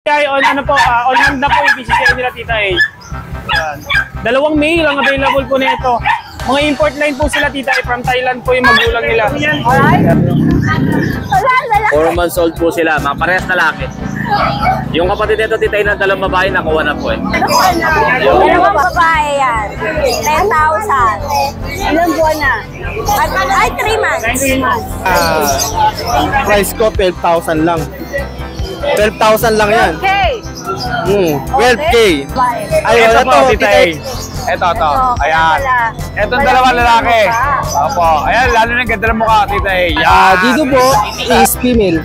Kaya on ano po, on hand na po yung PCCI nila Tita A. Yan. 2 male ang available po nito. Mga import line po sila Tita A, from Thailand po yung magulang nila. Alright. 4 months old po sila, mga parehas na laki. Yung kapatid nito Tita A ng 2 babae, nakuha na po eh. Dalawang babae yan. 10,000. Ilang buwan na? Ay, 3 months. Price ko 12,000 lang. 12,000 lang yan. Okay. 12K. Ay, Ito ito, po Tita A. Ito. Ayan. Itong dalawang lalaki. Opo. Ayan, lalo na ganda ng mukha, Tita A. Yan. Dito po is female.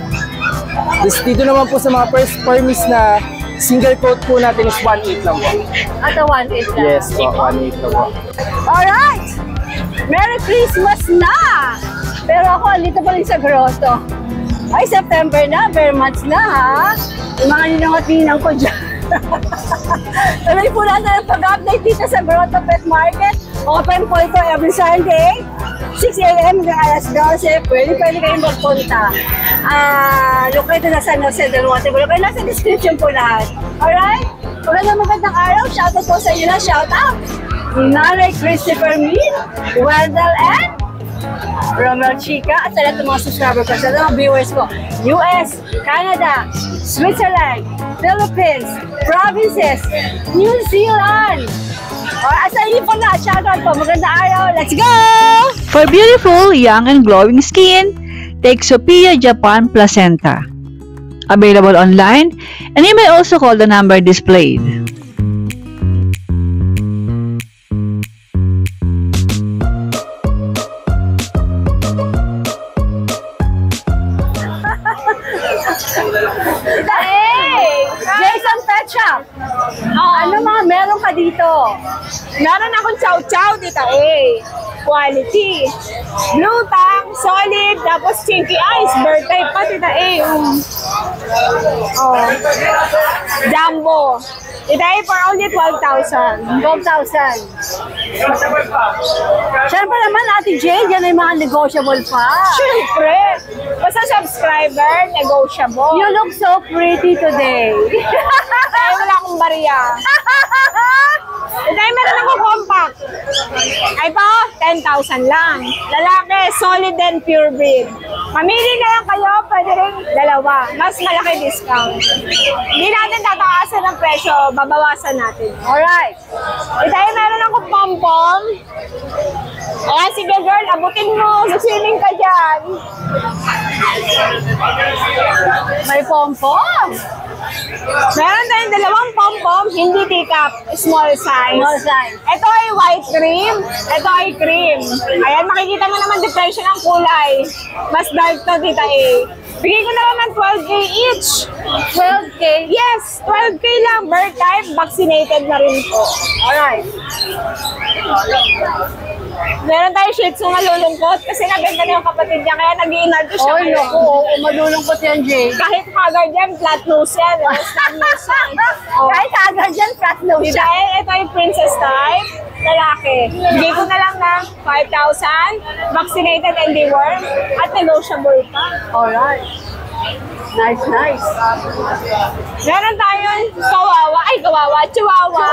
Dito naman po sa mga first permis na single coat po natin is 1.8 lang po. At 1.8 lang. Yes po, 1.8 lang po. Alright! Merry Christmas na! Pero ako, dito pa rin sa grotto. Ay, September na, bare months na ha. Yung mga ninangat-ninang ko dyan. Tuloy po natin ang pag-update dito sa Grotto Pet Market. Open po ito every Sunday, 6 a.m. hanggang alas 12. Pwede kayong magpunta. Located na San Jose del Monte. Kaya nasa description po lahat. Alright? Magandang araw. Shoutout po sa inyo na. Shoutout! Nanay Christopher Min, Wendell and Romel Chica at sa lahat ng mga subscriber ko, sa mga viewers ko, US, Canada, Switzerland, Philippines, provinces, New Zealand. Asa inyo po na, shoutout po, magandang araw, let's go! For beautiful, young, and glowing skin, take Sophia Japan Placenta. Available online, and you may also call the number displayed. Hey! Jason Pet Shop! Ano mga meron ka dito? Meron akong chow-chow dito quality. Blue tang, solid, tapos chinky eyes, bird type pa dito Jumbo. Ito for only 12,000. 12,000. Siyempre naman, Ate Jade, yan ay mga negotiable pa. Siyempre. Basta subscriber, negotiable. You look so pretty today. Ay, wala akong bariya. Ito meron akong compact. Ay po, 10,000 lang. Lalaki, solid and pure breed. Mamili na lang kayo, pwede rin dalawa. Mas malaki discount. Hindi natin tataasan ng presyo, babawasan natin. Alright. Ito meron akong pom-pom. Ayan, sige girl, abutin mo. Swimming ka dyan. May pom-pom. Meron tayong dalawang pom-pom, hindi teacup, small size. Small size. Ito ay white cream, ito ay cream. Ayan, makikita mo naman differential ng kulay. Mas dark to, Tita A. Bigay ko na lang ng 12K each. 12K? Yes, 12K lang. Bird type, vaccinated na rin po. Alright. Meron tayo Shih Tzu na lulungkot kasi nabenta na yung kapatid niya kaya nag-i-inado siya. Oy, naku, malulungkot yan, Jade. Kahit haggard yan, flat nose yan. Snub nose yan. Kahit agad dyan, flat nose Diba? siya. Ito yung princess type, lalaki. Bigay ko na lang ng 5,000, vaccinated and deworm, at negotiable pa. Alright. Nice, nice. Meron tayong chihuahua.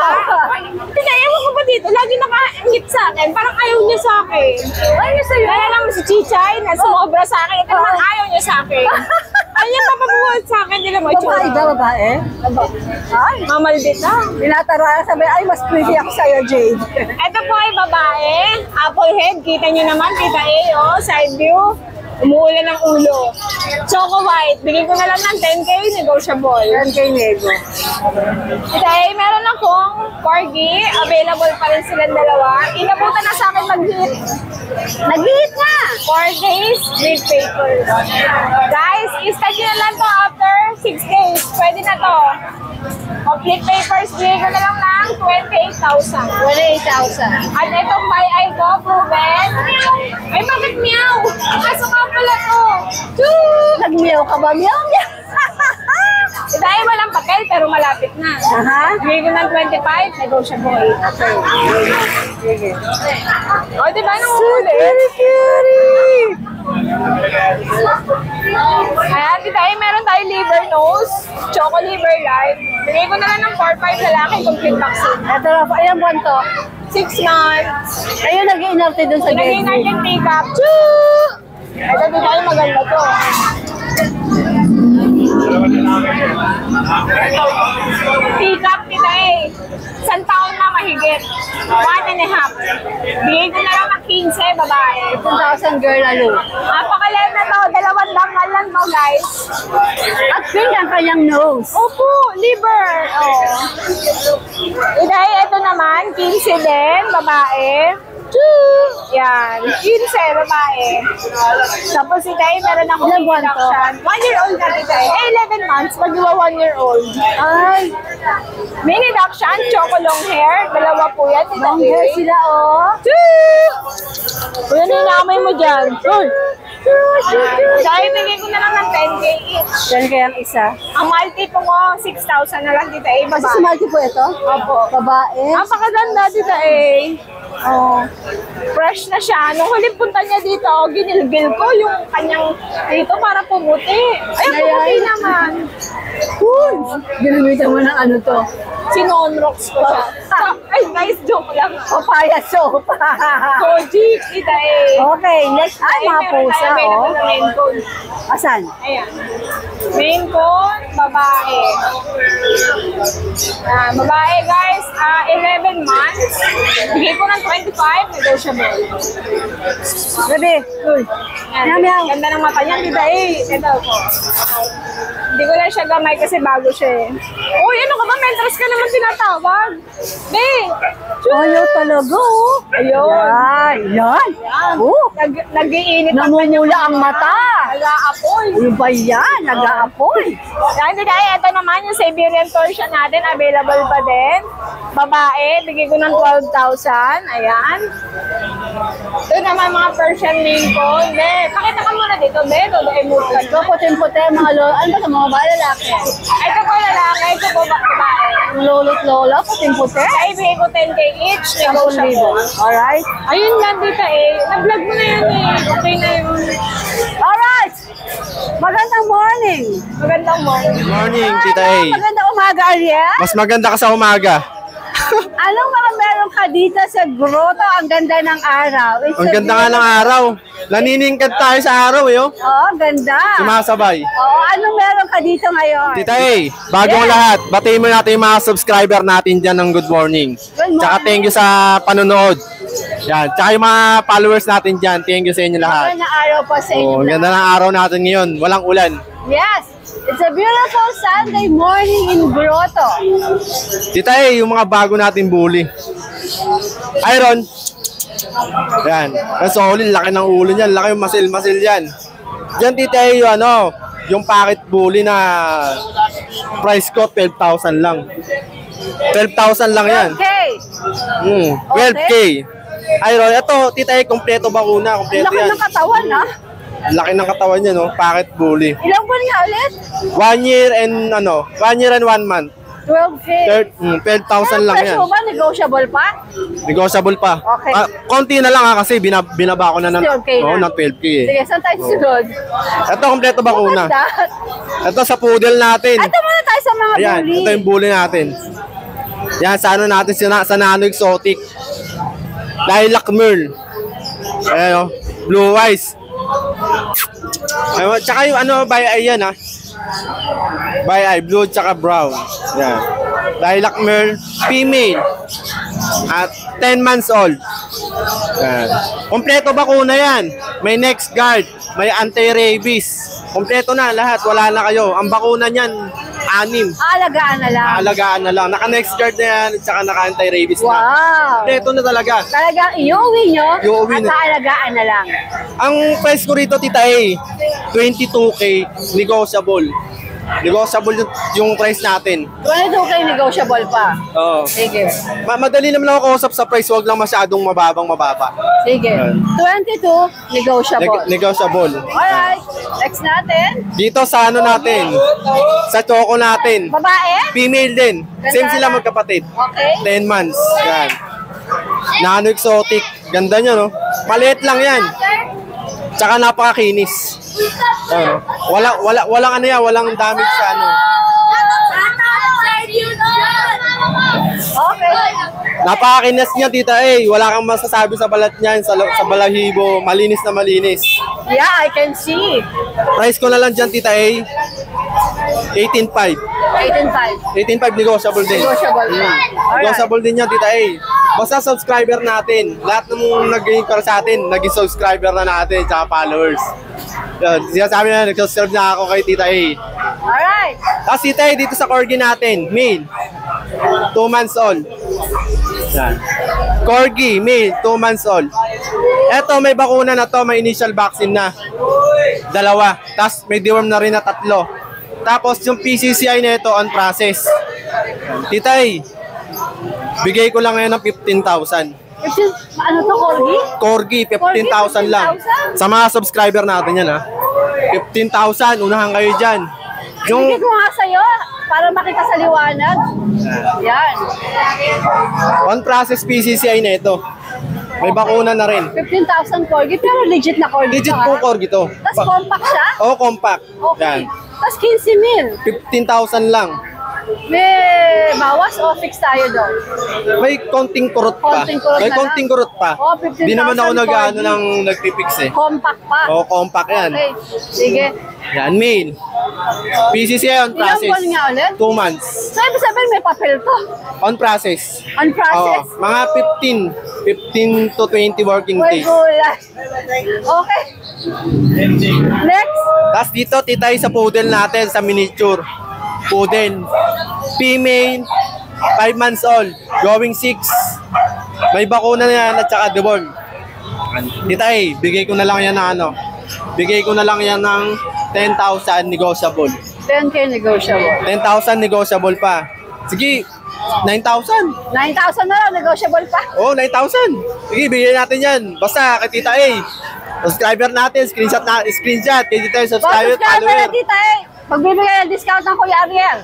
Ewan ko ba dito, lagi naka-ngit sa akin, parang ayaw niya sa akin. Ayaw sa'yo. Kaya lang si Chichay na sumobra sa akin, ito naman ayaw niya sa akin. Ayaw niya papabuhat sa akin, nila mo Babae ba, babae? Ay, Mamaldit na. tinatara sabi, ay, mas pretty ako sa'yo, Jade. Ito po ay babae, apple head, kita niyo naman, Tita A, side view. Umuulan ng ulo. Choco white, bigyan ko na lang ng 10K, negotiable. 10K nego. Today, meron akong corgi, available pa rin silang dalawa. Inabutan na sa akin mag-hit. Nag-hit na! 4 days, with papers. Guys, i-start nyo na lang to after 6 days. Pwede na to. Complete papers, bigyan ko na lang ng 28,000. 28,000. At itong buy I go, proven. Ay, bakit meow? Kaso nga pala to. Choo! Nag-meow ka ba? Meow, meow! Dahil walang papel, pero malapit na. Bigay ko ng 25, negotiable. Okay. Sige. O, diba nung huli? Very cutie! Ayan, Tita A, meron tayo liver nose, choco liver live. Bigay ko na lang ng 4-5 lalaki, complete vaccine. Ito na po. Ayan buwan to. 6 months. Ayun, nag-i-inerte dun sa Pinagay baby. natin pick-up. Choo! Ito Tita A, maganda to. Pick-up Tita A. Isang taon na mahigit. 1.5. Bigay ko na lang ng 15, babae. 15,000 girl lalo. Napakalit na to. 2 dangal lang to, guys. At pink ang kanyang nose. Opo, liver. Oh. Iday, ito naman, 15 din, babae. Choo! Yan, 15, babae. Tapos si Tay, meron akong Ilang buwan to? induction. 1 year old na si Tay. 11 months, mag-iwa 1 year old. Ay, Mini induction, choco long hair. Dalawa po yan, si long Tay. hair sila, oh. Choo! Kuya, ninamay mo dyan. Uy! Dahil bigay ko na lang ng 10K each. Yan kayang isa. Ang multi po ko, 6,000 na lang, Tita A, Kasi babae. sumati po ito? Opo. Babae. Napakaganda, Tita A. Oh. Fresh na siya. Nung huling punta niya dito, ginilbil ko yung kanyang dito para pumuti. Ay, pumuti naman. Uy! Ginamitan mo ng ano to? Sinonrox ko siya. Ay, nice joke lang. Papaya soap. Koji, Tita A. Okay, next. Ay, mga meron pusa, tayo oh. available na main cone. Asan? Ayan. Main cone, babae. Babae, guys, 11 months. Bigay ko ng 25, negotiable. Gabi. Uy. Ayan, Meow, meow. ganda ng mata niya, Tita A. Ito po. Hindi ko lang siya gamay kasi bago siya eh. Uy, ano ka ba? Mentras ka naman tinatawag. Be! Ayaw talaga, oh. Ayun. Yan. Yan. Oh. Nag-iinit ang Namumula ang mata. nag-aapoy. Ano ba yan? Nag-aapoy. Yan, Tita A, ito naman yung Siberian Torsion natin. Available pa din. Babae, bigay ko ng 12,000. Ayan. Ito naman mga Persian main cone. Be, pakita ka muna dito, Be. Emot ka. Ito, puti-puti, mga lolo. Ano ba ito, mga babae lalaki? Ito po lalaki, ito po babae. Ang lolo't lola, puti-puti. Ay, bigay ko 10K each. 10,000. Negotiable. Alright. Ayun lang, Tita A. Na-vlog mo na yan eh. Okay na yun. Alright. Magandang morning. Magandang morning. Morning, Tita A. Magandang umaga, Ariel. Mas maganda ka sa umaga. Anong mga meron ka dito sa grotto? Ang ganda ng araw. It's Ang a ganda nga ng beautiful- araw. Naniningkad tayo sa araw, eh, oh. Oo, ganda. Sumasabay. Oo, anong meron ka dito ngayon? Tita A, bagong Yes. lahat, batiin mo natin yung mga subscriber natin dyan ng good morning. Good morning. Tsaka thank you sa panonood. Yan. Tsaka yung mga followers natin dyan, thank you sa inyo lahat. Magandang araw pa sa inyo. Oh, ang ganda ng araw natin ngayon. Walang ulan. Yes, it's a beautiful Sunday morning in Grotto. Tita A, yung mga bago natin bully. Iron. Yan. Ang solid, laki ng ulo niyan. Laki yung masil-masil yan. Diyan, Tita A, yung ano, yung packet bully na price ko, 12,000 lang. 12,000 lang yan. Okay. 12K. Iron, ito, Tita A, kompleto bakuna. Kompleto Laki yan. ng katawan, ha? Laki ng katawan niya, no? Packet bully. Ilang buwan nga ulit? 1 year and 1 month. 12K. 12,000 lang yan. Presyo ba? Negotiable pa? Negotiable pa. Okay. Konti na lang kasi binaba ko na ng, 12K na. ng 12K eh. Sige, saan tayo susunod? Ito, kompleto bakuna. Maganda. Ito sa poodle natin. Ito muna tayo sa mga Ayan, bully. ito yung bully natin. Yan, sa ano natin, sa Nano Exotic. Lilac Merle. Ayan o, blue eyes. Ayun, tsaka yung ano, by eye yan ha. By eye, blue tsaka brown. Yan. Lilac Merle, female. At 10 months old. Yan. Kompleto bakuna yan. May next guard, may anti-rabies. Kompleto na lahat, wala na kayo. Ang bakuna niyan, 6. Alagaan na lang. Alagaan na lang. Naka-next guard na yan, at saka naka-anti-rabies na. Wow. Kompleto na talaga. Talagang iuwi nyo Iuwi at na. aalagaan na lang. Ang price ko rito, Tita A, 22K, negotiable. Negotiable yung price natin. 22K negotiable pa. Oo. Sige. Madali naman ako kausap sa price, wag lang masyadong mababa. Sige. 22 negotiable. Negotiable. Alright. Next natin. Dito sa ano natin, sa choco natin, Babae? female din. Same sila magkapatid. Okay. 10 months. Yan. Nano Exotic. Ganda niya, no? Maliit lang yan. Tsaka napakakinis. Walang ano yan, walang damage sa ano. Okay. Napakakinis niya, Tita A. Wala kang masasabi sa balat niyan, sa balahibo. Malinis na malinis. Yeah, I can see. Price ko na lang dyan, Tita A. 18.5. 18.5. 18.5 negotiable din. Negotiable. Negotiable din yan, Tita A. Basta subscriber natin. Lahat ng nag-gain para sa atin, naging subscriber na natin, tsaka followers. Sinasabi na, nag-subscribe na ako kay Tita A. Alright. Tapos Tita A, dito sa corgi natin, male. 2 months old. Yan. Corgi, male, 2 months old. Eto, may bakuna na to, may initial vaccine na. 2. Tapos may deworm na rin na 3. Tapos yung PCCI na ito on process. Tita A, bigay ko lang ngayon ng 15,000. Ano to, Corgi? Corgi, 15,000 lang. Sa mga subscriber natin yan, ha. 15,000, unahan kayo dyan. Bigay ko nga sa'yo para makita sa liwanag. Yan. On process PCCI na ito. May bakuna na rin. 15,000 Corgi, pero legit na Corgi. Legit po Corgi to. Tapos compact siya? Oo, compact. Okay. Yan. Tapos 15,000. 15,000 lang. May bawas o fix tayo doon? May konting kurot pa. Konting kurot May na konting lang. kurot pa. Oh, 15,000 Di naman ako nag-ano Corgi. ng nagpipix eh. Compact pa. Oo, compact yan. Okay. Sige. Yan, main. PCCI on Ilang process. buwan nga ulit? 2 months. So, ibig sabihin may papel to. On process. On process? Oo, mga 15 to 20 working May days. gulay. Okay. Next. Tapos dito, titay sa poodle natin, sa miniature. Poodle. Female, 5 months old, going 6. May bakuna na yan at saka deworm. Titay, bigay ko na lang yan ng ano. Bigay ko na lang yan ng 10,000 negotiable. 10K negotiable. 10,000 negotiable pa. Sige, 9,000. 9,000 na lang, negotiable pa. Oh, 9,000. Sige, bigyan natin yan. Basta, kay Tita A. Subscriber natin, screenshot, kay Tita A, subscriber, Subscriber na follower. tita eh. Magbibigay ng discount ng Kuya Ariel.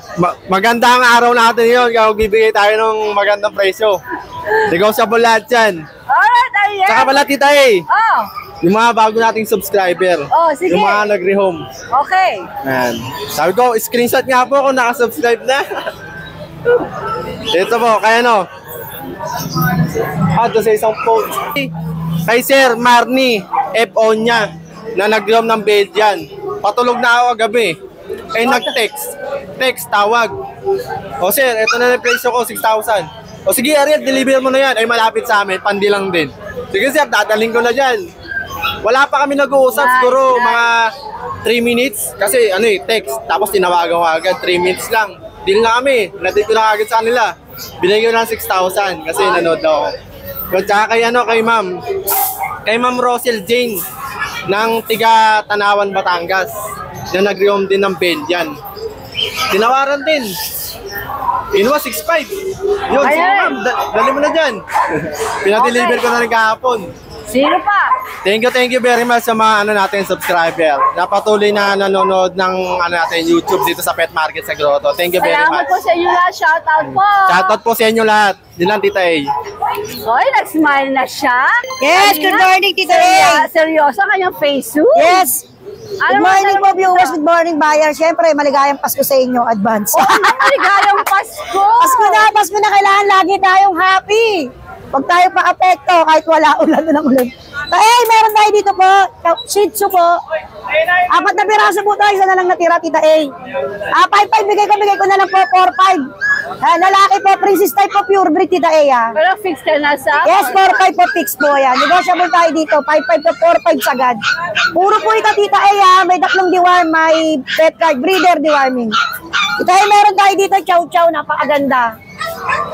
Maganda ang araw natin yun. Kaya magbibigay tayo ng magandang presyo. Negotiable lahat yan. Alright, Ariel. Saka pala, Tita A, Oh, yung mga bago nating subscriber. Oh, sige. Yung mga nagre-home. okay. Ayan. Sabi ko, screenshot nga po kung nakasubscribe na. Ito po, kaya no. Ito sa isang post. Kay Sir Marnie, FO niya, na nag-roam ng Belgian. Patulog na ako gabi. Eh, nag-text. Text, tawag. O sir, ito na yung presyo ko, 6,000. O sige, Ariel, deliver mo na yan. Ay, malapit sa amin, pandi lang din. Sige sir, dadaling ko na dyan. Wala pa kami nag-uusap, siguro mga 3 minutes. Kasi ano eh, text. Tapos tinawagan ko agad, 3 minutes lang. Deal na kami. Natin ko na agad sa kanila. Binigay ko na 6,000 kasi nanood ako. But saka kay ano, kay ma'am. Kay ma'am Rosel Jane ng tiga Tanawan, Batangas. Na nag-roam din ng Belgian. Tinawaran din. Inuwa 6,500. Yun, sige ma'am, dali mo na dyan. Pinadeliver ko na rin kahapon. Sino pa? Thank you very much sa mga ano natin subscriber. Napatuloy na nanonood ng ano natin YouTube dito sa Pet Market sa Grotto. Thank you very Salamat much. po sa inyo lahat. Shout out po. Shoutout po sa inyo lahat. Yun lang, Tita A. Oy, nag-smile na siya. Yes, good morning, Tita A. Seryoso kanyang face suit. Yes. Good morning po, viewers. Good morning, buyer. Siyempre, maligayang Pasko sa inyo, advance. Oh, maligayang Pasko. Pasko na. Kailangan lagi tayong happy. Huwag tayo pa-apekto kahit wala ulan ng ulan. Meron tayo dito po. Shih Tzu po. 4 na piraso po tayo. Isa na lang natira, Tita A. 5,500 bigay ko na lang po. 4,500. Lalaki po, princess type po, pure breed, Tita A. Pero fix ka na sa? Yes, 4,500 po, fix po yan. Negotiable tayo dito. 5,500 to 4,500 sagad. Puro po ito, Tita A. May tatlong deworm, may pet card, breeder deworming. Tita A, meron tayo dito, chow chow, napakaganda.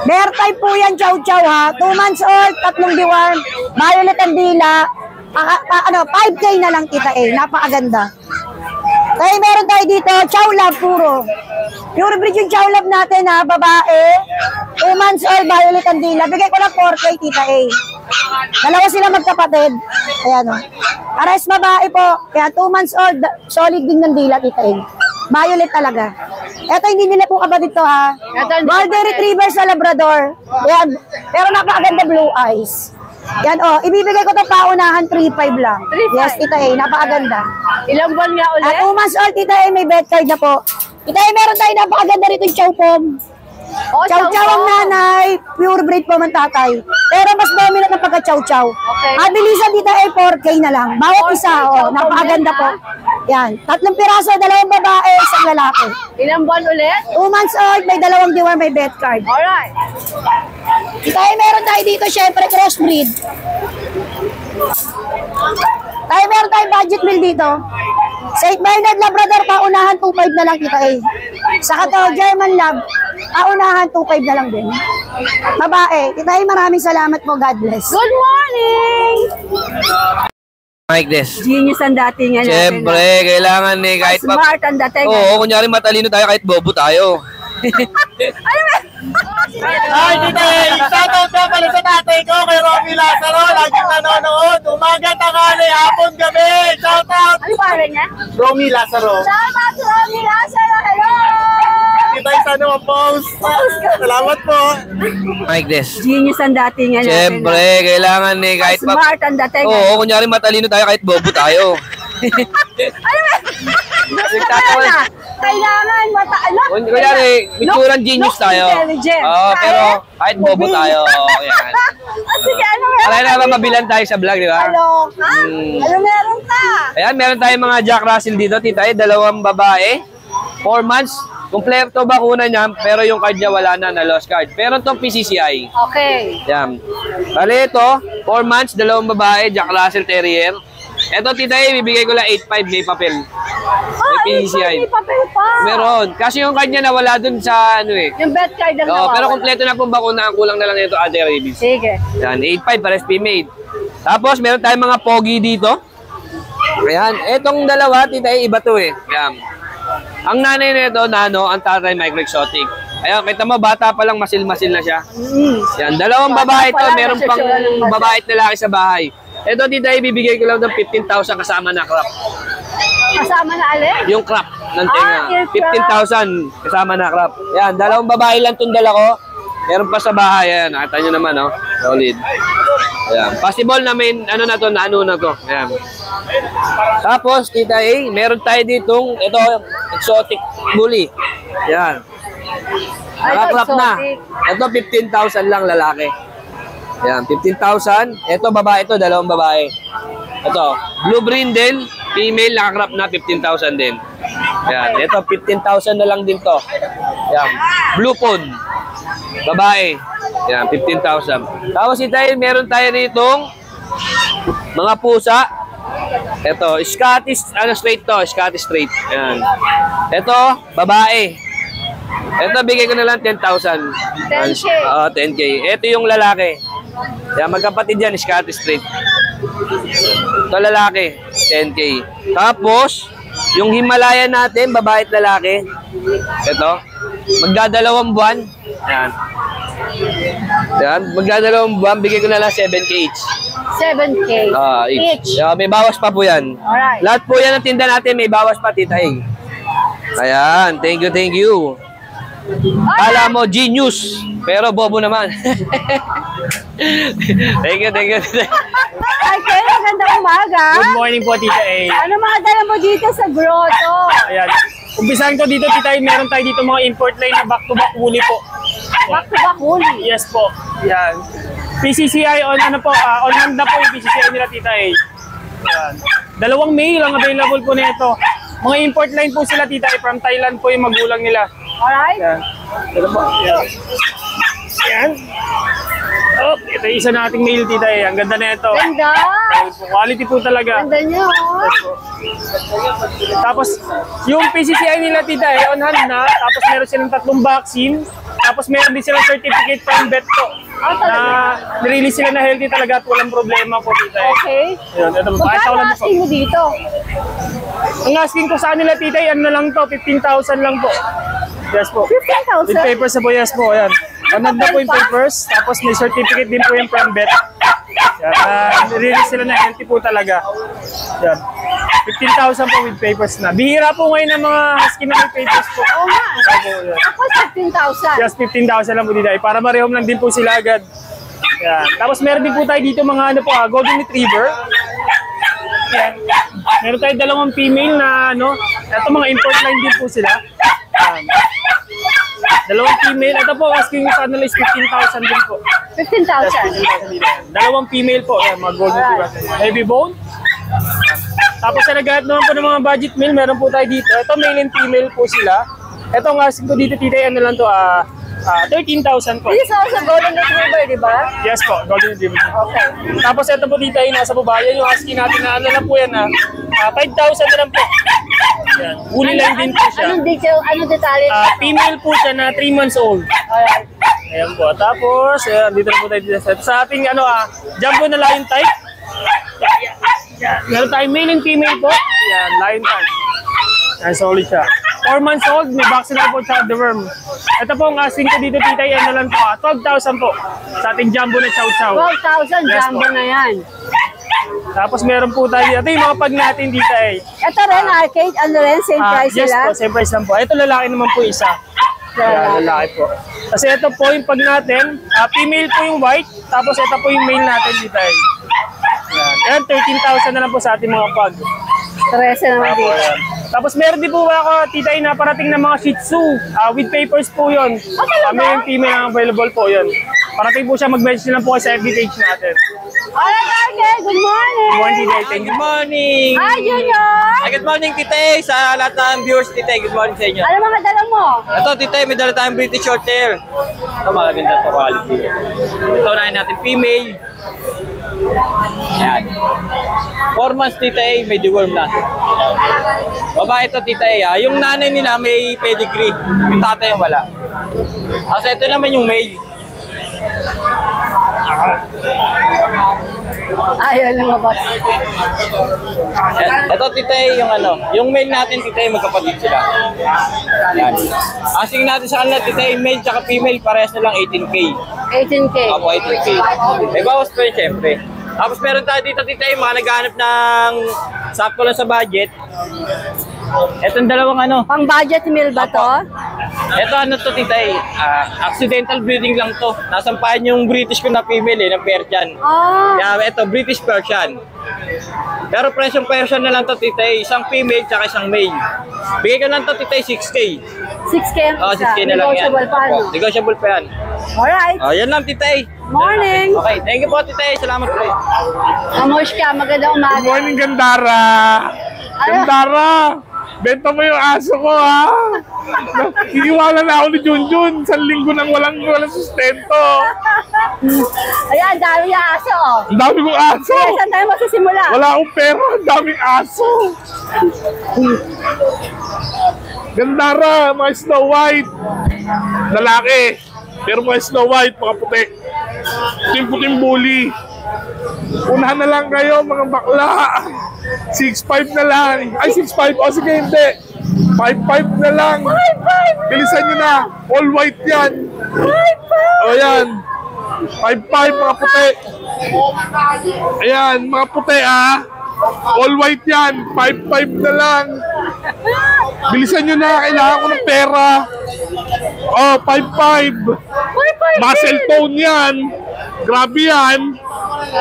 Bear type po yan, chow chow ha. 2 months old, tatlong deworm, violet ang dila. 5K na lang, Tita A. Napakaganda. Kaya meron tayo dito, chow love puro. Pure breed yung chow love natin ha, babae. 2 months old, violet ang dila. Bigay ko lang 4K, Tita A. Dalawa sila magkapatid. Ayan o. Pares babae po. Kaya 2 months old, solid din ng dila, Tita A. Violet talaga. Ito hindi nila po kapatid to ha. Golden Retriever sa Labrador. Ayan. Pero napakaganda blue eyes. Yan, oh, ibibigay ko to paunahan, 3.5 lang. 3.5. Yes, Tita A, napakaganda. Ilang buwan nga ulit? At 2 months old, Tita A, may bed card na po. Tita A, meron tayo napakaganda rito yung chow pom. Oh, Chow-chow ang nanay, pure breed po man tatay. Pero mas dominant ang pagka-chow-chow. Okay. Abilisan dito ay 4K na lang. Bawat isa, oh, napakaganda po. Yan, 3 piraso, 2 babae, 1 lalaki. Ilang buwan ulit? 2 months old, may 2 diwan, may bed card. Alright. Tayo meron tayo dito, syempre, crossbreed. Tayo meron tayo budget meal dito. St. Bernard Labrador, paunahan 2.5 na lang kita eh. Saka to, German Lab, paunahan 2.5 na lang din. Babae, tayo maraming salamat po, God bless. Good morning! Like this. Genius ang dating natin. Siyempre, kailangan eh, kahit pa... Smart ang dating. Oo, kunyari matalino tayo kahit bobo tayo. Ay, Tita A, shoutout ka pala sa tatay ko kay Romy Lazaro. Laging nanonood. Umaga, tanghali, hapon, gabi. Shoutout! Ano pa rin niya? Romy Lazaro. Shout out to Romy Lazaro! Hello! Tita A, sana ma-post. Salamat po. Like this. Genius ang dating natin. Siyempre, kailangan eh, kahit pa... Smart ang dating. Oo, kunyari matalino tayo kahit bobo tayo. Kailangan mataano. Kunyari, mitsurang genius tayo. Oo, pero kahit bobo tayo. Yan. Sige, ano meron? Para naman mabilan tayo sa vlog, di ba? Hello, ha? Ano meron ka? Ayan, meron tayong mga Jack Russell dito, tita. 2 babae, 4 months. Kompleto bakuna niya, pero yung card niya wala na lost card. Pero itong PCCI. Okay. Yan. Bale ito, 4 months, 2 babae, Jack Russell Terrier. Ito, tita, bibigay ko lang 8.5, may papel. May PCCI. May papel pa. Meron. Kasi yung card niya nawala dun sa ano eh. Yung bet card ang Oo, nawawala. pero kompleto na pong bakuna, ang kulang na lang ito, anti-rabies. Sige. Yan, 8.5, pares female. Tapos, meron tayong mga pogi dito. Ayan, etong dalawa, tita, iba to eh. Yan. Ang nanay nito, Nano, ang tatay, Micro Exotic. Ayan, kita mo, bata pa lang, masil-masil na siya. Yan, 2 babae Bata pa to, lang, meron pang nasasyalan ng babae at lalaki sa bahay. Ito, tita, ibibigay ko lang ng 15,000 kasama na crop. Kasama na alin? Yung crop ng tenga. yung crop. 15,000 kasama na crop. Yan, 2 babae lang itong dala ko. Meron pa sa bahay. Ayan, nakita nyo naman, oh. Solid. Ayan. Possible na may, ano na to, na to. Ayan. Tapos, tita A, meron tayo ditong, ito, exotic bully. Ayan. Naka-crop na. Ito, 15,000 lang lalaki. Ayan, 15,000. Ito, babae ito, 2 babae. Ito, blue brindle, female, naka-crop na, 15,000 din. Ayan, ito, 15,000 na lang din to. Ayan, blue pond, babae. Ayan, 15,000. Tapos meron tayo ditong mga pusa. Ito, Scottish, straight to, Scottish straight. Ayan. Ito, babae. Ito, bigay ko na lang 10,000. 10K. Oo, 10K. Ito yung lalaki. Yan, magkapatid yan, Scottish straight. Ito lalaki, 10K. Tapos, yung Himalaya natin, babae at lalaki. Ito, magdadalawang buwan. Yan. Yan, magdadalawang buwan, bigay ko na lang 7K each. 7K Each. Yan, may bawas pa po yan. Alright. Lahat po yan ng tinda natin, may bawas pa, tita Hing. Ayan, thank you, thank you. Kala mo, genius. Pero bobo naman. Thank you, thank you. Ay, Ken, magandang umaga. Good morning po, Tita A. Ano mga dala mo dito sa grotto? Ayan. Umpisahan ko dito, Tita A. Meron tayo dito mga import line na back-to-back woolly po. Back to back huli. Yes po. Yan. PCCI on ano po, on hand na po yung PCCI nila, Tita A. Yan. 2 male ang available po nito. Mga import line po sila, Tita A. From Thailand po yung magulang nila. Alright? Yan. Ito po. Yan. Yan. Oh, ito yung isa nating male, Tita A. Ang ganda na ito. Ganda. Quality po talaga. Ganda niyo. Tapos, yung PCCI nila, Tita A, on hand na. Tapos meron silang 3 vaccine. Tapos meron din silang certificate from vet po. Na nirelease sila na healthy talaga at walang problema po, Tita A. Okay. Yun, ito po. Magkano asking mo dito? Ang asking ko sa nila, Tita A, ano na lang to, 15,000 lang po. Yes po. 15,000? With papers na po, yes po. Ayan. Anad na po yung papers. Tapos may certificate din po yung from vet. Yan. Nirelease sila na healthy po talaga. Yan. 15,000 po with papers na. Bihira po ngayon ng mga husky na may papers po. Oo nga. Opo, yan. Ako 15,000. Yes, 15,000 lang po dito. Para marehom lang din po sila agad. Yan. Tapos meron din po tayo dito mga ano po, golden retriever. Yan. Meron tayo dalawang female na ano, ito mga import line din po sila. Yan. Dalawang female, ito po asking sa ano is 15,000 din po. 15,000. Dalawang female po, yan, mga golden retriever. Heavy bone. Tapos sa naghahanap naman po ng mga budget meal, meron po tayo dito. Ito male and female po sila. Ito ang asking ko dito, tita, ano lang to, 13,000 po. This is also golden retriever, di ba? Yes po, golden retriever. Okay. Tapos ito po dito ay nasa baba. Yan yung asking natin na ano lang po yan, 5,000 na lang po. Yan. Uli line din po siya. Anong detail, anong detalye? Female po siya na 3 months old. Alright. Ayan po. Tapos, ayan, dito na po tayo dito. Sa ating ano, jumbo na lion type. Meron tayong male and female po. Yan, lion type. Yan, solid siya. 4 months old, may vaccine na po sa deworm. Ito po ang asking ko dito, tita, yan na lang po. 12,000 po sa ating jumbo na chow chow. 12,000, Yes, jumbo po. na yan. Tapos meron po tayo, ito yung mga pag natin dito eh. Ito rin, arcade, ano rin, same price Yes sila? po, same price lang po. Ito lalaki naman po isa. Yan, lalaki po. Kasi ito po yung pag natin, female po yung white, tapos ito po yung male natin dito eh. Yan, 13,000 na lang po sa ating mga pag. 13 naman dito. Ayan. Tapos meron din po ako, tita, na parating ng mga Shih Tzu. With papers po yun. Kami yung female ang available po yun. Parating po siya, mag-message lang po kayo sa FB page natin. Alright, Arcade, good morning! Good morning, tita. Thank you. Good morning! Hi, Junior! Good morning, Tite! Sa lahat ng viewers, Tite, good morning sa inyo. Ano mga dala mo? Ito, Tite, may dala tayong British Shorthair. Ito, maganda ito quality. Ito, unahin natin female. Ayan. 4 months, Tite, may deworm na. Babae ito, Tite, yung nanay nila may pedigree. Yung tatay yung wala. Kasi ito naman yung male. Ayaw lumabas. Ito, Tite, yung ano, yung male natin, Tite, magkapatid sila. Yan. Asking natin sa kanila, Tite, male tsaka female, parehas na lang 18K. 18K. Opo, 18K. May bawas pa yun, syempre. Tapos meron tayo dito, Tite, yung mga naghahanap ng sakto lang sa budget. Etong dalawang ano. Pang budget meal ba to? Ito ano to, Tite, accidental breeding lang to. Nasampahan yung British ko na female ng Persian. Ah, Kaya ito, British Persian. Pero presyong Persian na lang to, Tite, isang female tsaka isang male. Bigay ko lang to, Tite, 6K. 6K ang Oh, isa. 6K na lang yan. Negotiable pa, no? Opo, negotiable pa yan. Alright. Oh, yan lang, Tite. Morning. Okay, thank you po, Tite. Salamat po. Amoshka, magandang umaga. Good morning, Gandara. Gandara, benta mo yung aso ko, ha? Iniwala na ako ni Junjun. 1 linggo nang walang sustento. Ayan, dami yung aso, oh. Ang dami kong aso. Kaya saan tayo magsisimula? Wala akong pera. Ang daming aso. Gandara, mga Snow White. Lalaki. Pero mga Snow White, mga puti. Puting bully. Unahan na lang kayo, mga bakla. 6'5 na lang. Ay, 6'5. O sige, hindi. 5'5 na lang. 5'5. Bilisan nyo na. All white yan. 5'5. O yan. 5'5 mga puti. Ayan, mga puti all white yan. 5'5 na lang. Bilisan nyo na. Kailangan ko ng pera. Oh, 5'5. Muscle tone yan. Grabe yan.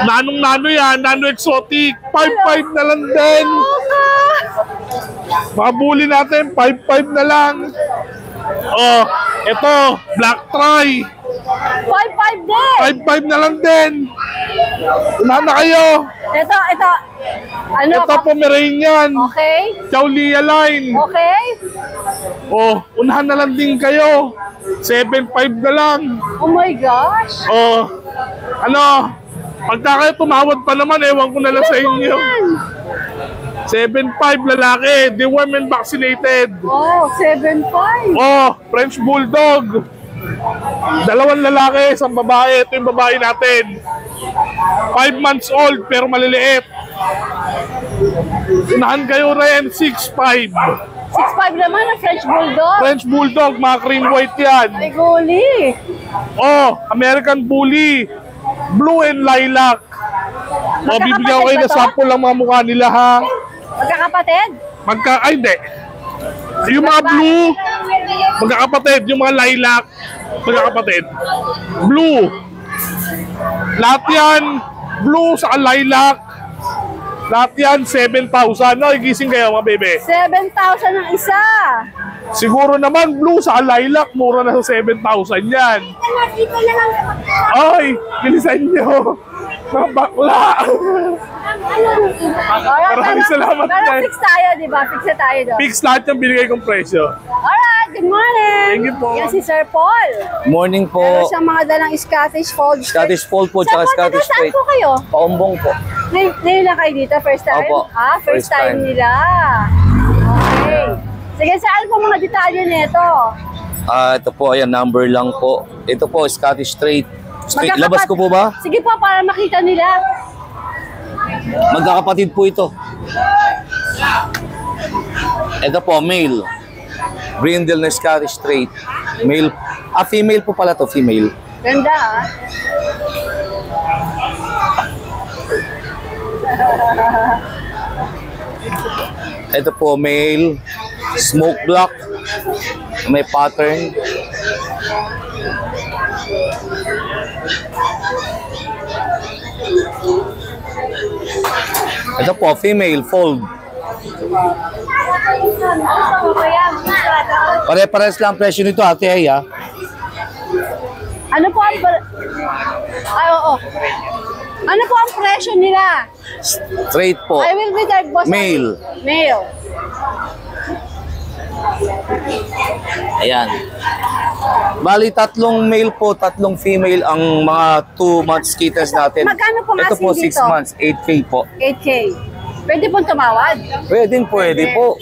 Nanong-nano yan. Nano exotic. 5'5 na lang din. Mga bully natin. 5'5 na lang. Oh, ito. Black Tri. 5'5 din. 5'5 na lang din. Unahan na kayo. Ito. Ano? Ito Pomeranian. Okay. Chow Lia line. Okay. Oh, unahan na lang din kayo. 7'5 na lang. Oh my gosh. Oh, ano? Pagka kayo tumawad pa naman, ewan ko na lang sa inyo. 7'5 lalaki, deworm and vaccinated. Oh, 7'5. Oh, French Bulldog. 2 lalaki, 1 babae. Ito yung babae natin. 5 months old pero maliliit. Unahan kayo rin, 6'5. 6'5 naman ang French Bulldog. French Bulldog, mga cream white yan. Ay, guli. Oh, American Bully. Blue and lilac. O, bibigyan ko kayo na sample lang mga mukha nila, ha? Magkakapatid? Ay, hindi. Yung mga blue, magkakapatid. Yung mga lilac, magkakapatid. Blue. Lahat yan, blue sa lilac. Lahat yan, 7,000. No, igising kayo mga bebe. 7,000 ang isa. Siguro naman, blue sa lilac, mura na sa 7,000 yan. Ay, bilisan nyo. Mga bakla. Maraming salamat. Pero fix tayo, di ba? Fix na tayo doon. Fix lahat yung binigay kong presyo. Alright, good morning. Thank you po. Yan si Sir Paul. Morning po. Meron siyang mga dalang Scottish Fold. Scottish Fold po, Sir tsaka Paul, Scottish saan Straight. po kayo? Paumbong po. Ngayon lang kayo dito? First time? Opo. Ah, first First time time. nila. Okay. Sige, saan po mga detalye nito? Ito po, ayan, number lang po. Ito po, Scottish Straight. Straight. Magkakapat- Labas ko po ba? Sige po, para makita nila. Magkakapatid po ito. Ito po, male. Brindle na Scottish Straight. Male. Female po pala to, female. Ganda ah. Ito po, male. Smoke black. May pattern. Ito po, female, fold. Pare-pares lang presyo nito, ate ay ha. Ano po ang... Ay, oo. Ano po ang presyo nila? Straight po. I will be there, boss. Male. Male. Ayan. Bali, tatlong male po, tatlong female ang mga 2 months kittens natin. Magkano po Ito po, 6 dito? months, 8K po. 8K. Pwede pong tumawad. Pwede po.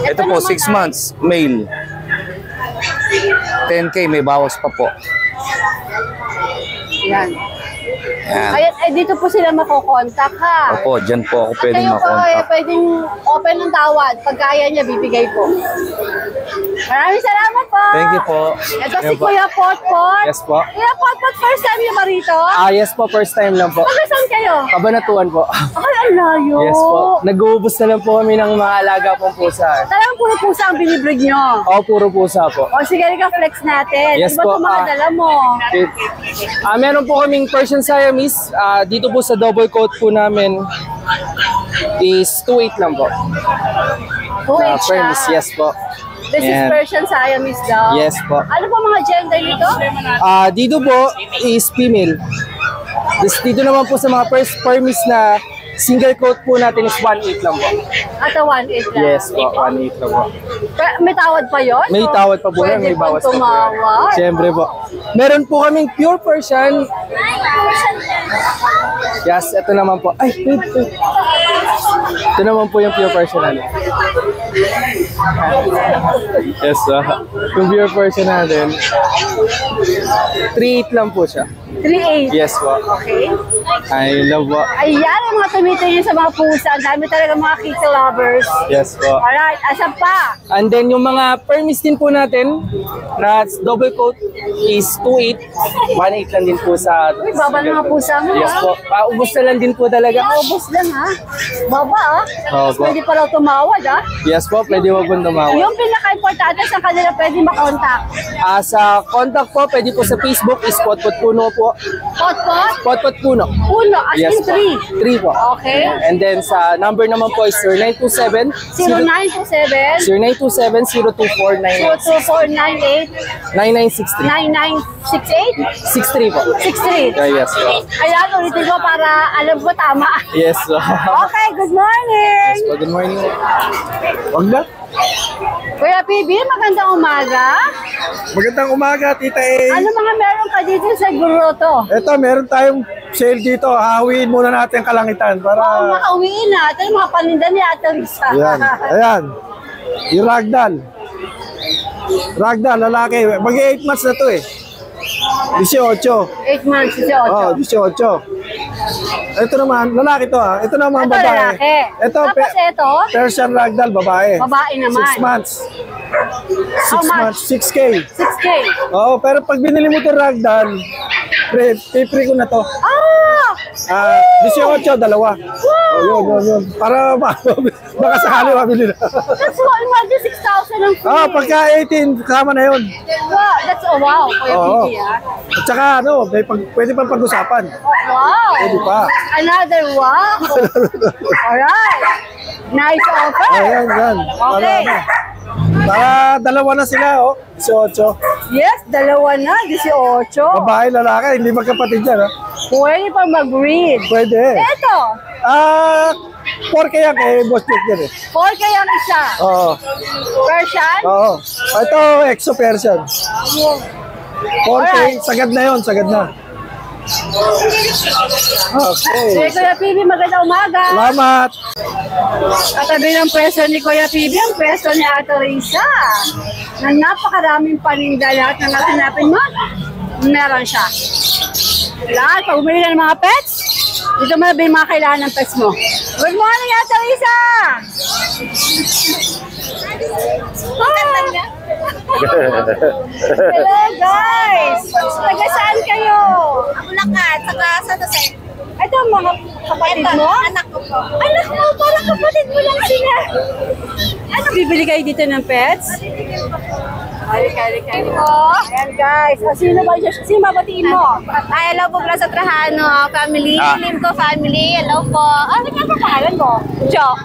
Ito po, 6 naman, months, male. 10K, may bawas pa po. Yan. Ayan. Ay, dito po sila makokontak ha. Opo, dyan po ako At pwedeng kayo po ay makontak. pwedeng open ng tawad. Pag kaya niya, bibigay po. Maraming salamat po. Thank you po. Ito si Kuya Potpot. Yes po. Kuya Potpot, first time niyo ba rito? Yes po, first time lang po. Taga saan kayo? Kabanatuan po. Ay, ang layo. Yes po. Nag-uubos na lang po kami ng mga alaga pong pusa. Talagang puro pusa ang binibrig niyo. Puro pusa po. O sige, flex natin. Yes Iba po, itong mga dala mo. Meron po kaming Persian Siamese. Dito po sa double coat po namin is 2.8 lang po. 2.8 siya. Permis, yes po. This is Ayan. Persian Siamese daw. Yes po. Ano po mga gender nito? Dito po is female. Dito naman po sa mga permis na single coat po natin is 1.8 lang po. At 1.8 lang. Yes po, 1.8 lang po. May tawad pa yun? May tawad pa po yan, may bawas pa po yan. tumawad. Siyempre po. Meron po kaming pure Persian. Yes, ito naman po. Ay, wait. Ito naman po yung pure Persian natin. Yes, yung pure Persian natin. 3.8 lang po siya. 3.8. Yes po. Okay. I love po. Ayan, yung mga tumitingin sa mga pusa. Ang dami talaga mga kitty lovers. Yes po. Alright, asan pa? And then yung mga permis din po natin na double coat is 2.8. 1.8 lang din po sa... Uy, baba ng mga pusa mo, Yes ha? po. Paubos na lang din po talaga. Ubus lang, ha? Baba, ha? Opo. Pwede pa raw tumawad, ha? Yes po, pwede wag mong tumawag. Yung pinaka-importante sa kanila pwede makontak. Sa contact po, pwede po sa Facebook is Potpot Puno po. Potpot? Potpot Puno. Puno, as Yes in po. 3. 3 po. Okay. And then sa number naman po is 0927 0927 0927 02498 02498 9963 9968 po. 63. Yes po. Ayan, ulitin ko para alam ko tama. Yes po. Okay, good morning! Good morning. Wag na. Kuya PB, magandang umaga. Magandang umaga, Tita A. Ano mga meron ka dito sa Grotto? Ito, meron tayong sale dito. Hahawiin muna natin ang kalangitan para... Oo, makauwiin natin mga paninda ni Ate Risa. Ayan, ayan. Yung ragdoll. Ragdoll, lalaki. Mag-8 months na to eh. 18. 8 months, 18. Oh, 18. Ito naman, lalaki to ha. Ito naman Ito babae. lalaki. Ito, Tapos ito, Persian ragdoll, babae. babae naman. 6 months. How 6 much? months, 6K. 6K. Oo, pero pag binili mo itong ragdoll, free ko na to. Ah! 18, dalawa. Wow! Yun. Para baka sakali mabili na. That's what, imagine 6,000 ang free. Pagka 18, kasama na yun. Wow, that's wow. Kuya Pipi, At saka pwede pang pag-usapan. Wow. Pwede pa. Another wow. Alright. Nice offer. Yan. Okay. Para dalawa na sila, 18. Yes, dalawa na, 18. Babae, lalaki, hindi magkapatid yan, ha? Pwede pa mag-breed. Pwede. Ito. 4K yan kay Boss Chick yan, eh. 4K ang isa. Oo. Persian? Oo. Ito, Exo Persian. 4K, sagad na yun, sagad na. Okay. Kuya Pibi, magandang umaga. Salamat. Katabi ng pwesto ni Kuya Pibi, ang pwesto ni Ate Risa. Na napakaraming paninda, lahat ng natinapin mo, meron siya. Lahat, pag umili ka ng mga pets, dito mo na mga kailangan ng pets mo. Good morning, Ate Risa! Hello guys! Taga saan kayo? Bulacan, saka San Jose. Ito ang mga kapatid mo? Anak ko po. Anak mo, parang kapatid mo lang sila. Ano, bibili kayo dito ng pets? Kali. Ayan guys, sino ba siya? Sino babatiin mo? Ay, hello po pala sa Trajano family. Lim ko family. Hello po. Ano nga ba pangalan mo? Jo.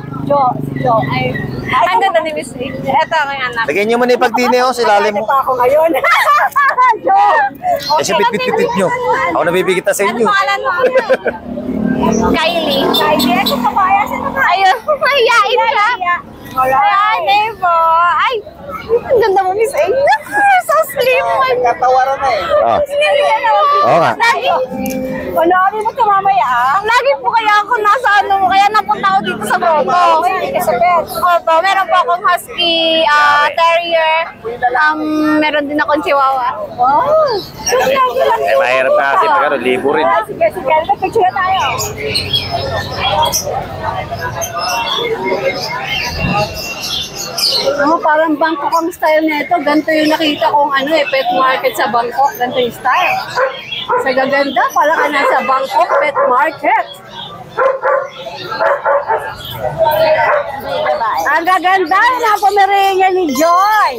Ay, ang ganda ni Miss Lee. Ito ang anak. Lagyan nyo muna yung pagtine o, silalim mo. Pa ako ngayon. Jo. Kasi pit-pit-pit nyo. Ako nabibigit na sa Ano inyo. pangalan mo? Kylie. Ito papaya. Sino ba? Ayun, mahihain siya. Ayan, neighbor. Ay, ang ganda mo, Miss A. So slim. Katawaran na eh. Slim yan. Oo nga. Ano mo ito mamaya? Lagi po kaya ako nasa kaya napunta ako dito sa Grotto. Opo, meron po akong husky, terrier, meron din akong chihuahua. Oh, Eh, mahirap na kasi pag libo rin. sige. Picture na tayo. Parang Bangkok ang style nito. Ganito yung nakita kong pet market sa Bangkok. Ganito yung style. Sa gaganda, parang ka nasa Bangkok Pet Market. Ang gaganda na pomeranya ni Joy.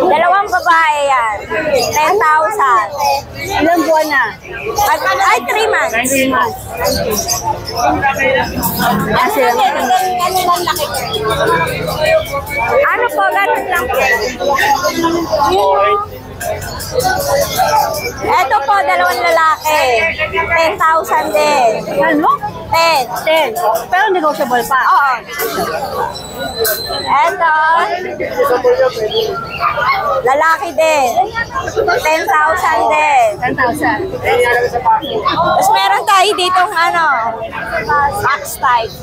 Dalawang babae yan. 10,000. Ilang buwan na? Ay, 3 months. 3 months. Ano po, ganun lang po. Ito po, dalawang lalaki. 10,000 din. Ano? 10. 10. Pero negotiable pa. Oo. Ito. Lalaki din. 10,000 din. 10,000. Tapos meron tayo ditong box type.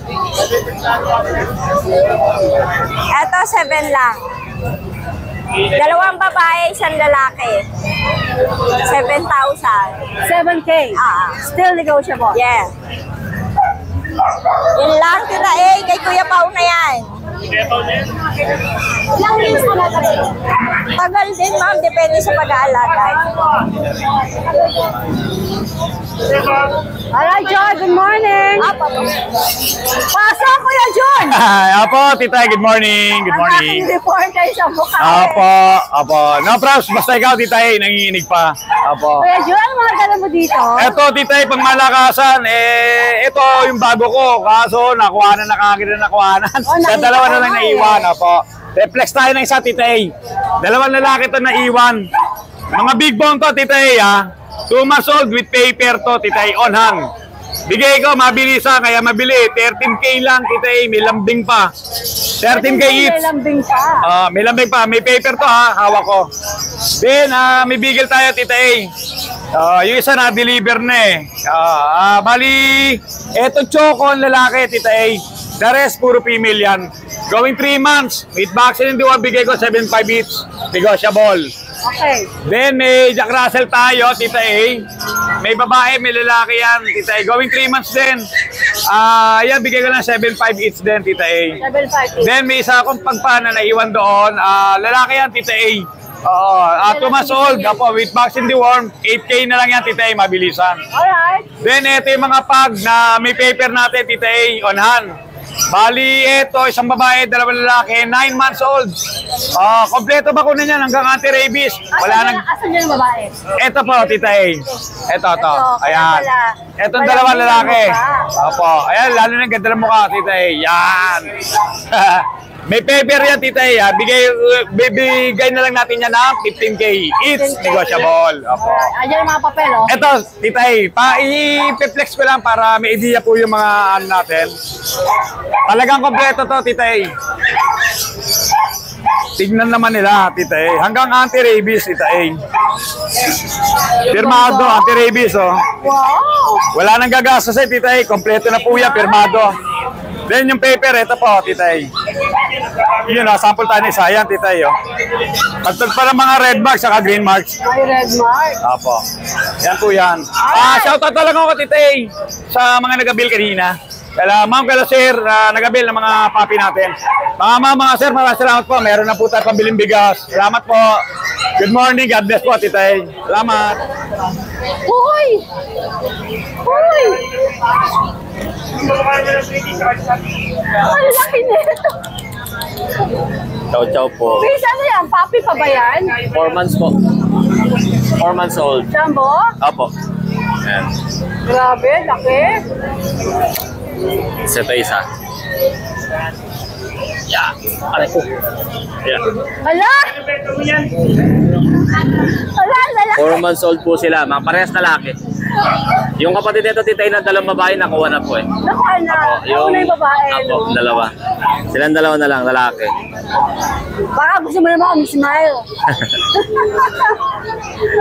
Ito, 7 lang. Dalawang babae, isang lalaki. 7,000. 7K. Still negotiable. Yeah. Yun lang, tita kay Kuya Pao na yan. Ilang years mo na tayo? Tagal din, ma'am. Depende sa pag-aalaga. Alright, John. Good morning. Pasok, Kuya John. Apo, tita, good morning. Good morning. Report kayo sa mukha. Apo. No props, basta ikaw, tita, nanginginig pa. Apo. Kuya John, ano mga gala mo dito? Eto, tita, pang malakasan, ito yung bago ko. Kaso, nakuha na Sa dalawa na lang naiwan, apo. Reflex tayo ng isa, tita. Dalawang lalaki to naiwan. Mga big bone to, tita, 2 months old with paper to, tita, on hang. Bigay ko, mabilisan, kaya mabili. 13K lang, tita, may lambing pa. 13K each. May lambing pa. May lambing pa. May paper to, hawak ko. Then, may bigel tayo, tita. Yung isa na-deliver na bali, eto choco ang lalaki, tita. The rest, puro female yan. Going 3 months, with vaccine and diwa, bigay ko 7.5 each. Negotiable. Okay. Then, may Jack Russell tayo, tita May babae, may lalaki yan, tita Going 3 months din. Yan, bigay ko lang 7.5 each din, tita 7.5 each. Then, may isa akong pagpana na iwan doon. Lalaki yan, tita Oo, 2 months old. Apo, with vaccine deworm, 8K na lang yan, Tita A, mabilisan. Alright. Then, ito yung mga pag na may paper natin, Tita A, on hand. Bali, ito, isang babae, 2 lalaki, 9 months old. Kompleto bakuna niyan hanggang anti-rabies. Wala nang... Asan yung babae? Ito po, Tita A. Ito. Ayan. Itong 2 lalaki. Opo. Ayan, lalo na ganda ng mukha, Tita A. Yan. May paper yan, Tita A. Bibigay na lang natin yan ng 15K. It's negotiable. Opo. Ayan yung mga papel, oh. Ito, Tita A. I-flex ko lang para may idea po yung mga ano natin. Talagang kompleto to, Tita A. Tignan naman nila, Tita A. Hanggang anti-rabies, Tita A. Pirmado, anti-rabies, oh. Wow! Wala nang gagastos eh, Tita A. Kompleto na po yan, pirmado. Then yung paper, ito po, Tita A. Yun, sample tayo isa. Ayan, Tita A, oh. Pagtag pa ng mga red marks, saka green marks. Ay, red mark. Apo. Yan po yan. Shoutout talaga ako, Tita A, sa mga nag-abil kanina. Kala ma'am, kala sir, nag-abil ng mga papi natin. Mga sir, maraming salamat po. Meron na po tayo pambiling bigas. Salamat po. Good morning. God bless po, Tita A. Salamat. Uy! Uy! Ang laki nito. Chow po. Please, ano yan? Papi pa ba yan? 4 months po. 4 months old. Jumbo? Opo. Ayan. Grabe, laki. Isa. Yeah. Aray ko. Yeah. Hala! Hala, lalaki. 4 months old po sila. Mga parehas na laki. Yung kapatid nito, Tita A, na 2 babae, nakuha na po eh. Nakuha na. Nakuha na yung babae. Apo, 2. Silang 2 na lang, lalaki. Baka gusto mo naman smile.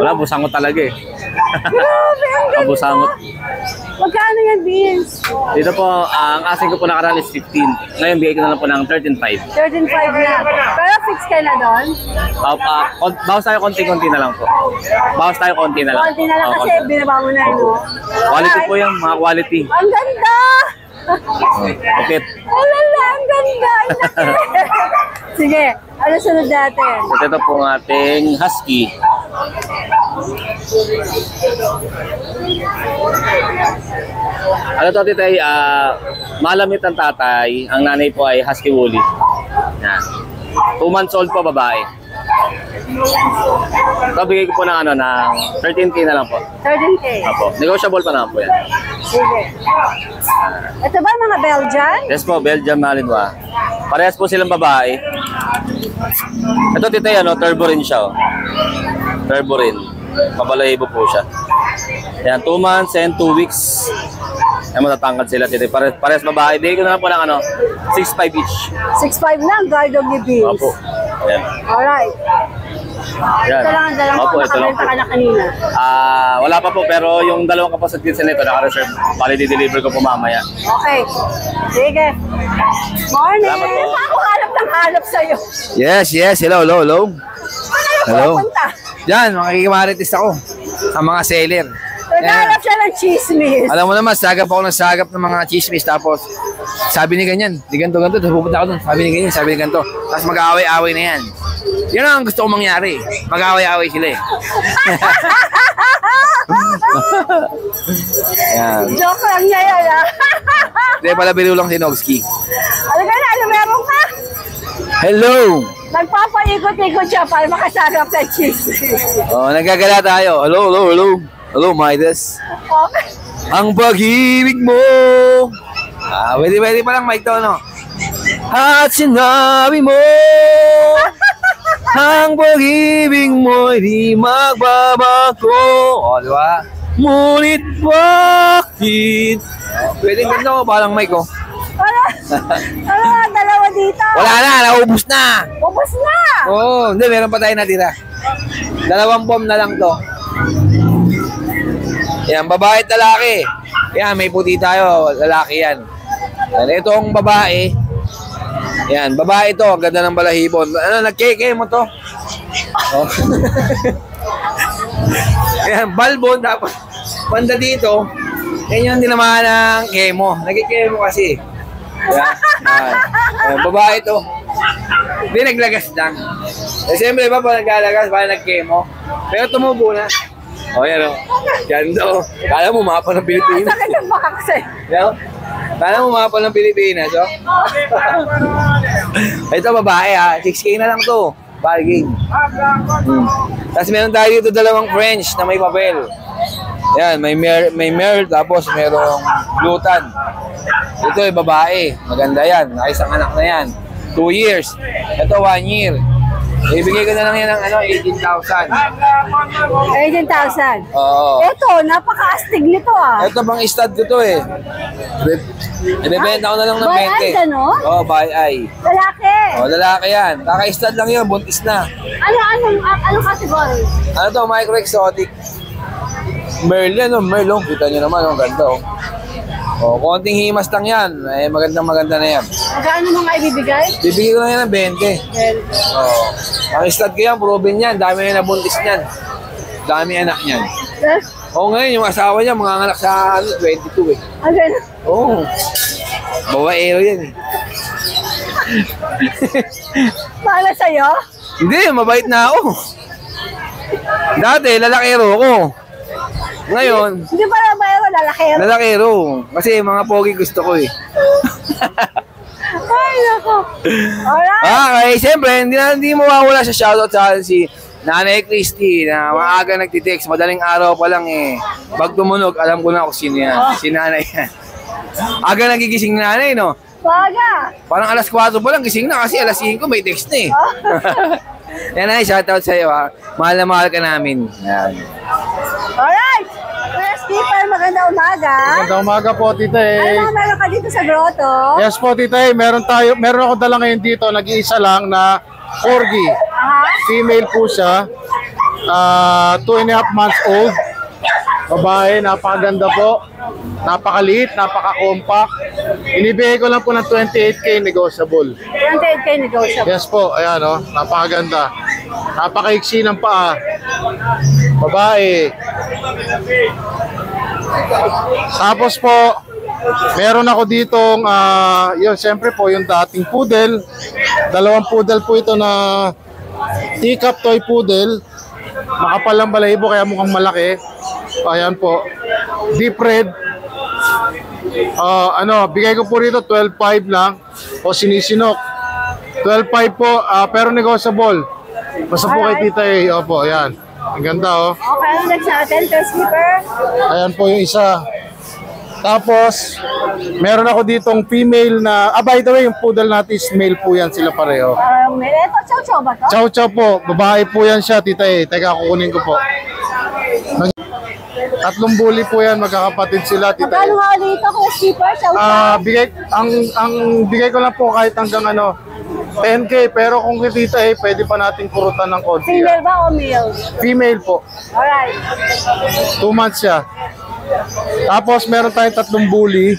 Wala, busangot talaga eh. Grabe, ang ganda. Busangot. Magkano yan, Vince? Dito po, ang asking ko po nakaraan is 15. Ngayon, bigay ko na lang po ng 13.5. 13.5 na. Pero fix ka na doon? Bawas tayo konti-konti na lang po. Bawas tayo konti na lang. Konti na lang kasi binaba mo na, no? Quality po yan, mga quality. Ang ganda! Okay. Alala, ang ganda! Sige, ano sunod natin? So, ito po ang ating husky. Ano to, Tita A, malamit ang tatay. Ang nanay po ay husky woolly. Yan. 2 months old po, babae. Ito, bigay ko po ng, ng 13K na lang po. 13K? Apo. Negotiable pa naman po yan. Sige. Ito ba mga Belgian? Yes po, Belgian Malinois. Parehas po silang babae. Ito, Tita A, turbo rin siya. Turbo rin. Pabalahibo po siya. Yan, 2 months and 2 weeks. Yan, matatangkad sila, Tita A. Parehas babae. Bigay ko na lang po ng 6.5 each. 6.5 lang, guard of the bees. Opo. Yan. Alright. Yan. Ito lang ang dalang Opo, ko, ito lang nakamenta po. ka na kanina. Wala pa po, pero yung 2 kapatid kids nito naka-reserve. Bali, di-deliver ko po mamaya. Okay. Sige. Morning! Salamat po. Ako hanap sa'yo. Yes. Hello. Saan Hello. pupunta? Diyan, makikimarites ako sa mga seller. Naghanap siya ng chismis. Alam mo naman, sagap ako ng sagap ng mga chismis. Tapos, sabi ni ganyan, di ganito. Tapos pupunta ako doon, sabi ni ganyan, sabi ni ganito. Tapos mag-aaway-aaway na yan. Yan ang gusto kong mangyari. Mag-aaway-aaway sila eh. Yan. Joke lang niya yan, ha? Hindi, pala biro lang si Nogski. Ano ka na? Ano meron ka? Hello! Nagpapaikot-ikot siya para makasagap ng chismis. Oh, nagagala tayo. Hello, Midas. Okay. Ang pag-ibig mo. Pwede pa lang, Mike, to, no? At sinabi mo, ang pag-ibig mo di magbabago. O, di ba? Ngunit bakit? Pwede ganda ko, parang Mike, oh. Ano nga, dalawa dito? Wala na, naubos na. Ubus na! Oo, hindi, meron pa tayo natira. 2 bomb na lang to. Yan, babae at lalaki. Yan, may puti tayo, lalaki yan. Yan, itong babae. Yan, babae to, ang ganda ng balahibo. Ano, nag-keke mo to? Oh. Yan, balbon, tapos banda dito. Yan yung dinamahan ng kemo. Nag-kemo kasi. Yan, yan, babae to. Hindi, naglagas lang. Eh, siyempre ba, pag naglalagas, parang nag-chemo. Pero tumubo na. O, yan o. Ganda o. Kala mo, mapa ng Pilipinas. Sakit ang bakakse. Yan o. Kala mo, mapa ng Pilipinas, o. Ito, babae ha. 6K na lang to. Bargain. Tapos meron tayo dito dalawang French na may papel. Yan, may Merl, tapos merong Glutan. Ito ay babae. Maganda yan. Nakaisang anak na yan. 2 years. Ito 1 year. Ibigay ko na lang yan ng 18,000. 18,000? Oo. Ito, napaka-astig nito ah. Ito bang stud ko to eh. Ibebenta ko na lang ng 20. By eye gano'n? Oo, by eye. Lalaki? Oo, lalaki yan. Kaka-stud lang yun, buntis na. Anong category? Ano to, micro-exotic. Merl yan, Merl. Kita nyo naman, ang ganda oh. Oh, konting himas lang yan. Eh, maganda na yan. Magkano mga ibibigay? Bibigay ko lang yan ng 20. Oh. Ang stud ko yan, proven yan. Dami na nabuntis niyan. Dami anak niyan. Oo, ngayon yung asawa niya, mga anak sa 22 eh. Okay. Oo. Babaero yan eh. Para sa'yo? Hindi, mabait na ako. Dati, lalakero ko. Ngayon, hindi para bayaro, lalakero. Lalakero. Kasi mga pogi gusto ko eh. Ay, nako. Alright. Okay, siyempre, hindi mawawala sa shoutout sa si Nanay Christy na maaga nagtitext. Madaling araw pa lang eh. Pag tumunog, alam ko na kung sino yan. Si Nanay yan. Aga nagigising Nanay, no? Baga. Parang alas 4 pa lang gising na kasi alas 5 may text na eh. Yan ay, shoutout sa'yo ha. Mahal na mahal ka namin. Yan. Alright! Kuya Skipper, magandang umaga. Magandang umaga po, Tita eh. Ano meron ka dito sa grotto? Yes po, Tita eh. Meron ako dala ngayon dito, nag-iisa lang na corgi. Female po siya. 2.5 months old. Babae, napakaganda po. Napakaliit, napaka-compact. Inibigay ko lang po ng 28K negotiable. 28K negotiable? Yes po, ayan o. Napakaganda. Napakaiksi ng paa. Babae. Tapos po, meron ako ditong, yun, siyempre po, yung dating poodle. Dalawang poodle po ito na teacup toy poodle. Makapal ang balahibo kaya mukhang malaki. Ayan po. Deep red. Bigay ko po rito 12.5 lang o sinisinok. 12.5 po, pero negotiable. Basta po kay Tita eh. Opo, ayan. Ang ganda oh. Okay, ang next natin, Kuya Skipper. Ayan po yung isa. Tapos, meron ako ditong female na, by the way, yung poodle natin is male po yan sila pareho. Ito, chow-chow ba to? Chow-chow po, babae po yan siya, Tita eh. Teka, kukunin ko po. Tatlong bully po yan, magkakapatid sila, Tita eh. Magkano nga dito, Kuya Skipper? Chow-chow? Ang bigay ko lang po kahit hanggang 10K, pero kung Tita eh, pwede pa nating kurutan ng konti. Female ba o male? Female po. Alright. 2 months siya. Tapos meron tayong tatlong bully.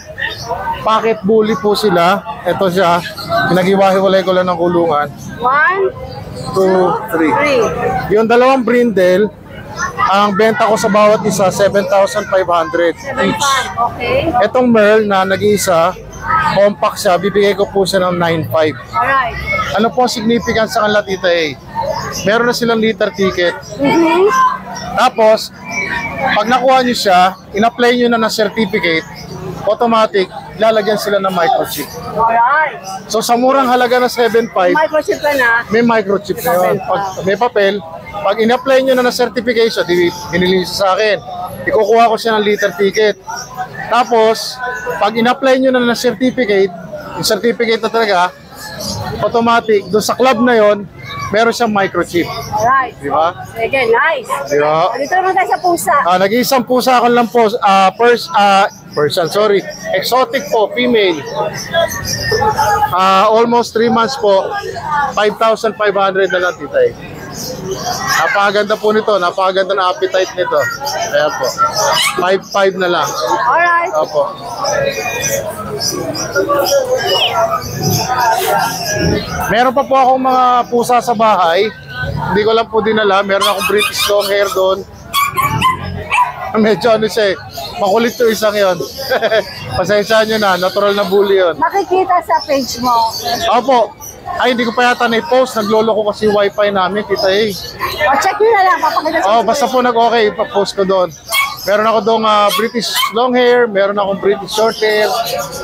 Pocket bully po sila. Ito siya. Pinag-iwahiwalay ko lang ng kulungan. 1, 2, 3. Yung dalawang brindle, ang benta ko sa bawat isa, 7,500 each. Okay. Itong Merl na nag-iisa, compact siya, bibigay ko po siya ng 9,500. Alright. Ano po ang significance sa kanila, Tita A? Meron na silang liter ticket. Tapos, pag nakuha nyo siya, in-apply nyo na ng certificate, automatic, lalagyan sila ng microchip. Alright. So sa murang halaga na 7,500, Microchip ka na. may microchip na yun. Pag may papel, pag in-apply nyo na ng certification, binili nyo sa akin, ikukuha ko siya ng liter ticket. Tapos, pag in-apply nyo na ng certificate, yung certificate na talaga, automatic, doon sa club na yon, meron siyang microchip. Alright. Di ba? Sige, nice. Di ba? Dito naman tayo sa pusa. Nag-iisang pusa ako lang po, exotic po, female. Almost 3 months po, 5,500 na lang, Tita eh. Napakaganda po nito, napakaganda na appetite nito. Ayan po, 5,500 na lang. Alright. Opo. Meron pa po akong mga pusa sa bahay. Hindi ko lang po dinala. Meron akong British long hair doon. Medyo siya eh. Makulit yung isang yon. Pasensyahan nyo na. Natural na bully yun. Makikita sa page mo. Opo. Ay, hindi ko pa yata na-post. Naglolo ko kasi wifi namin, Tita A. Check nyo na lang, papakita sa Basta po nag-okay, ipapost ko doon. Meron ako doon British long hair, meron akong British short hair,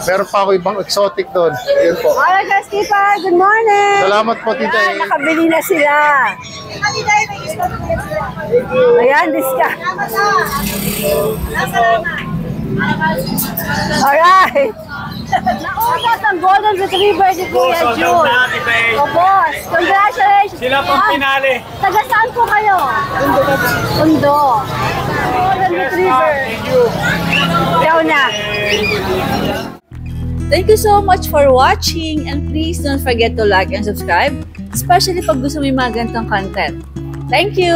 meron pa ako ibang exotic doon. Ayun po. Alright, guys, Skipper, good morning! Salamat po, Tita A. Ayan, nakabili na sila. Ayan, discount. Alright. Naubos ang Golden Retriever ni Kuya Jun. O boss, congratulations. Sila pang pinali. Taga saan po kayo? Undo. Golden Retriever. Thank you. Ikaw na. Thank you so much for watching and please don't forget to like and subscribe, especially pag gusto mo yung mga ganitong content. Thank you!